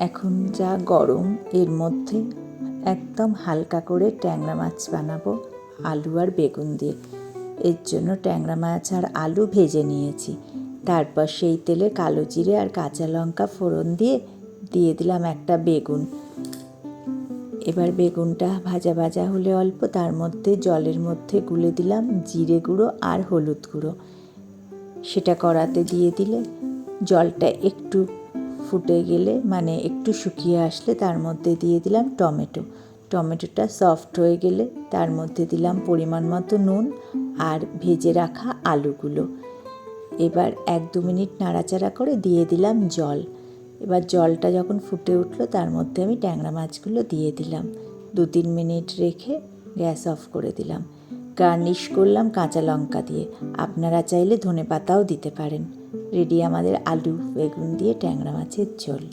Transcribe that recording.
এখন যা গরম, এর মধ্যে একদম হালকা করে ট্যাংরা মাছ বানাবো আলু আর বেগুন দিয়ে। এর জন্য ট্যাংরা মাছ আর আলু ভেজে নিয়েছি। তারপর সেই তেলে কালো জিরে আর কাঁচা লঙ্কা ফোড়ন দিয়ে দিলাম একটা বেগুন। এবার বেগুনটা ভাজা ভাজা হলে অল্প, তার মধ্যে জলের মধ্যে গুলে দিলাম জিরে গুঁড়ো আর হলুদ গুঁড়ো। সেটা কড়াতে দিয়ে দিলে জলটা একটু ফুটে গেলে, মানে একটু শুকিয়ে আসলে, তার মধ্যে দিয়ে দিলাম টমেটোটা সফট হয়ে গেলে তার মধ্যে দিলাম পরিমাণ মতো নুন আর ভেজে রাখা আলুগুলো। এবার 1-2 মিনিট নাড়াচাড়া করে দিয়ে দিলাম জল। এবার জলটা যখন ফুটে উঠলো তার মধ্যে আমি ট্যাংরা মাছগুলো দিয়ে দিলাম। 2-3 মিনিট রেখে গ্যাস অফ করে দিলাম। গার্নিশ করলাম কাঁচা লঙ্কা দিয়ে। আপনারা চাইলে ধনেপাতাও দিতে পারেন। রেডি আমাদের আলু বেগুন দিয়ে ট্যাংরা মাছের ঝোল।